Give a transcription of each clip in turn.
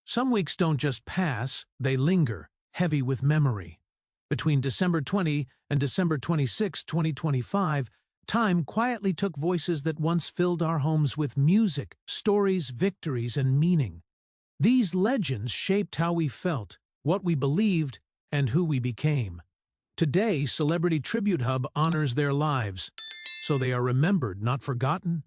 Some weeks don't just pass, they linger, heavy with memory. Between December 20 and December 26, 2025, time quietly took voices that once filled our homes with music, stories, victories, and meaning. These legends shaped how we felt, what we believed, and who we became. Today, Celebrity Tribute Hub honors their lives, so they are remembered, not forgotten.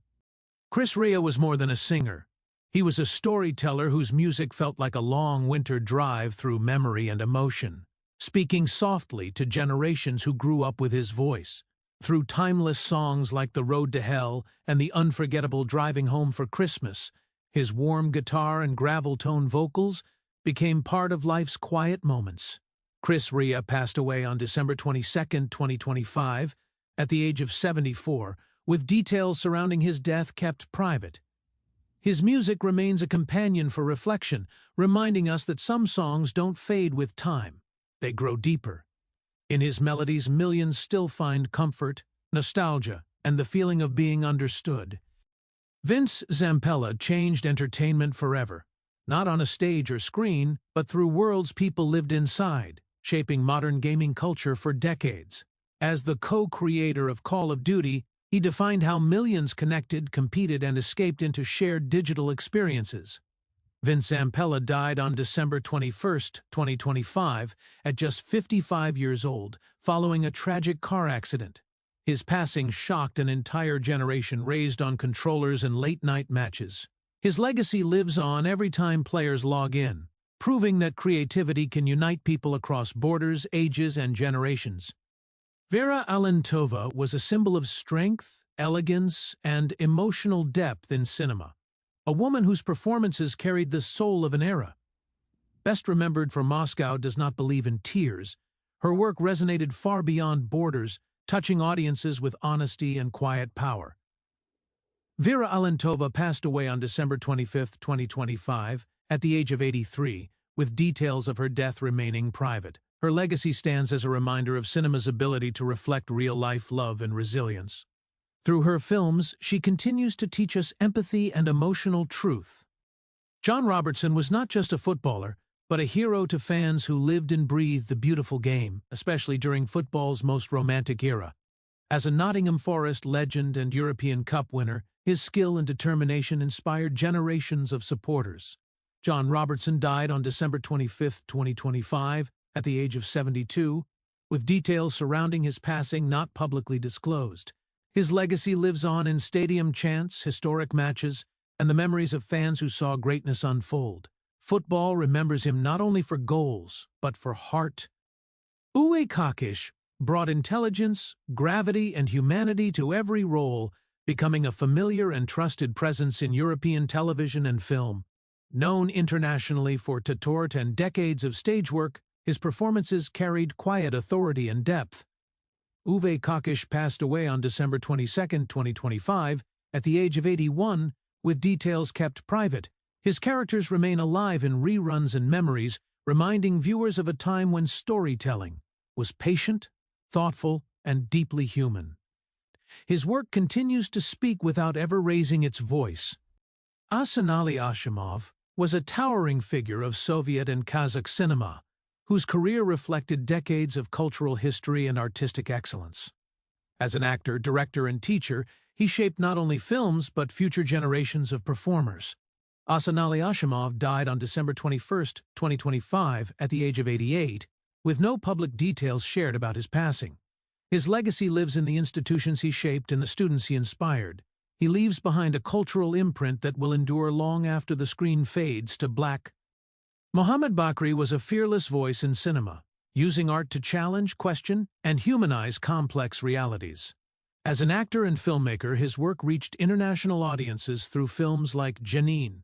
Chris Rea was more than a singer. He was a storyteller whose music felt like a long winter drive through memory and emotion, speaking softly to generations who grew up with his voice. Through timeless songs like The Road to Hell and the unforgettable Driving Home for Christmas, his warm guitar and gravel-tone vocals became part of life's quiet moments. Chris Rea passed away on December 22, 2025, at the age of 74, with details surrounding his death kept private. His music remains a companion for reflection, reminding us that some songs don't fade with time. They grow deeper. In his melodies, millions still find comfort, nostalgia, and the feeling of being understood. Vince Zampella changed entertainment forever, not on a stage or screen, but through worlds people lived inside, shaping modern gaming culture for decades. As the co-creator of Call of Duty, he defined how millions connected, competed, and escaped into shared digital experiences. Vince Zampella died on December 21, 2025, at just 55 years old, following a tragic car accident. His passing shocked an entire generation raised on controllers and late-night matches. His legacy lives on every time players log in, proving that creativity can unite people across borders, ages, and generations. Vera Alentova was a symbol of strength, elegance, and emotional depth in cinema, a woman whose performances carried the soul of an era. Best remembered for Moscow Does Not Believe in Tears, her work resonated far beyond borders, touching audiences with honesty and quiet power. Vera Alentova passed away on December 25, 2025, at the age of 83, with details of her death remaining private. Her legacy stands as a reminder of cinema's ability to reflect real-life love and resilience. Through her films, she continues to teach us empathy and emotional truth. John Robertson was not just a footballer, but a hero to fans who lived and breathed the beautiful game, especially during football's most romantic era. As a Nottingham Forest legend and European Cup winner, his skill and determination inspired generations of supporters. John Robertson died on December 25, 2025, at the age of 72, with details surrounding his passing not publicly disclosed. His legacy lives on in stadium chants, historic matches, and the memories of fans who saw greatness unfold. Football remembers him not only for goals, but for heart. Uwe Kockisch brought intelligence, gravity, and humanity to every role, becoming a familiar and trusted presence in European television and film. Known internationally for Tatort and decades of stage work, his performances carried quiet authority and depth. Uwe Kockisch passed away on December 22, 2025, at the age of 81, with details kept private. His characters remain alive in reruns and memories, reminding viewers of a time when storytelling was patient, thoughtful, and deeply human. His work continues to speak without ever raising its voice. Asanali Ashimov was a towering figure of Soviet and Kazakh cinema, whose career reflected decades of cultural history and artistic excellence. As an actor, director, and teacher, he shaped not only films but future generations of performers. Asanali Ashimov died on December 21, 2025, at the age of 88, with no public details shared about his passing. His legacy lives in the institutions he shaped and the students he inspired. He leaves behind a cultural imprint that will endure long after the screen fades to black. Mohammad Bakri was a fearless voice in cinema, using art to challenge, question, and humanize complex realities. As an actor and filmmaker, his work reached international audiences through films like Janine,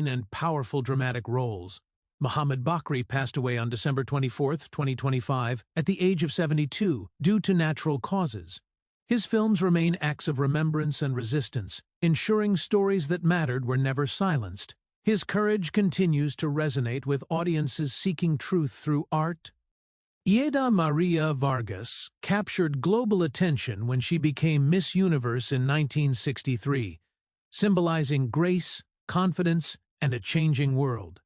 and powerful dramatic roles. Mohammad Bakri passed away on December 24, 2025, at the age of 72, due to natural causes. His films remain acts of remembrance and resistance, ensuring stories that mattered were never silenced. His courage continues to resonate with audiences seeking truth through art. Ieda Maria Vargas captured global attention when she became Miss Universe in 1963, symbolizing grace, confidence, and a changing world.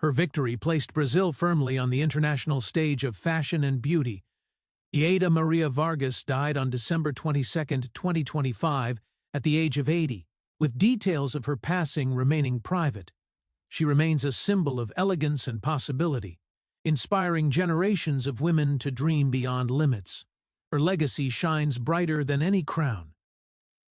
Her victory placed Brazil firmly on the international stage of fashion and beauty. Ieda Maria Vargas died on December 22, 2025, at the age of 80, with details of her passing remaining private. She remains a symbol of elegance and possibility, inspiring generations of women to dream beyond limits. Her legacy shines brighter than any crown.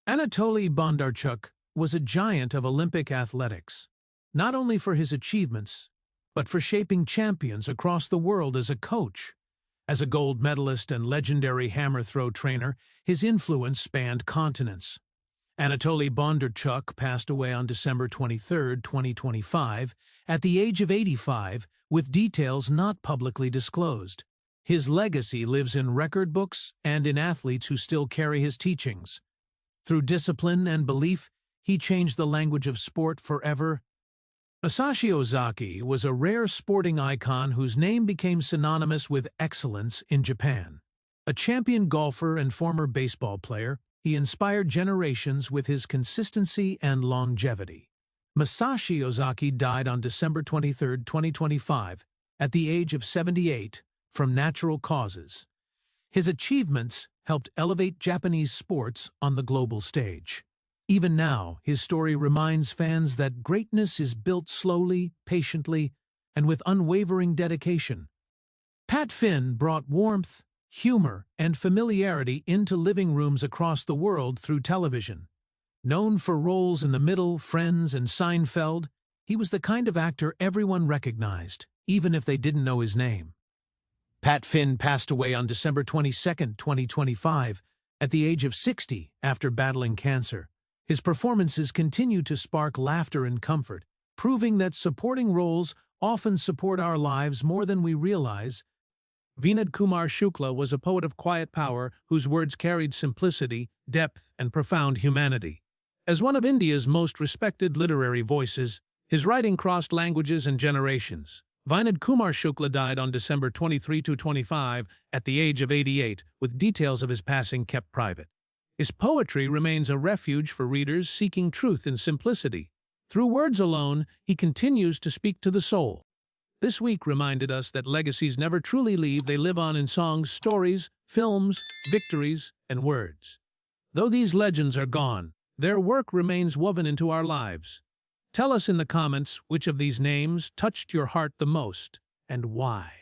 Anatoly Bondarchuk was a giant of Olympic athletics, not only for his achievements, but for shaping champions across the world as a coach. As a gold medalist and legendary hammer throw trainer, his influence spanned continents. Anatoly Bondarchuk passed away on December 23, 2025, at the age of 85, with details not publicly disclosed. His legacy lives in record books and in athletes who still carry his teachings. Through discipline and belief, he changed the language of sport forever. Masashi Ozaki was a rare sporting icon whose name became synonymous with excellence in Japan. A champion golfer and former baseball player, he inspired generations with his consistency and longevity. Masashi Ozaki died on December 23, 2025, at the age of 78, from natural causes. His achievements helped elevate Japanese sports on the global stage. Even now, his story reminds fans that greatness is built slowly, patiently, and with unwavering dedication. Pat Finn brought warmth, humor, and familiarity into living rooms across the world through television. Known for roles in The Middle, Friends, and Seinfeld, he was the kind of actor everyone recognized, even if they didn't know his name. Pat Finn passed away on December 22, 2025, at the age of 60 after battling cancer. His performances continue to spark laughter and comfort, proving that supporting roles often support our lives more than we realize. Vinod Kumar Shukla was a poet of quiet power whose words carried simplicity, depth, and profound humanity. As one of India's most respected literary voices, his writing crossed languages and generations. Vinod Kumar Shukla died on December 23, 2025, at the age of 88, with details of his passing kept private. His poetry remains a refuge for readers seeking truth in simplicity. Through words alone, he continues to speak to the soul. This week reminded us that legacies never truly leave. They live on in songs, stories, films, victories, and words. Though these legends are gone, their work remains woven into our lives. Tell us in the comments which of these names touched your heart the most and why.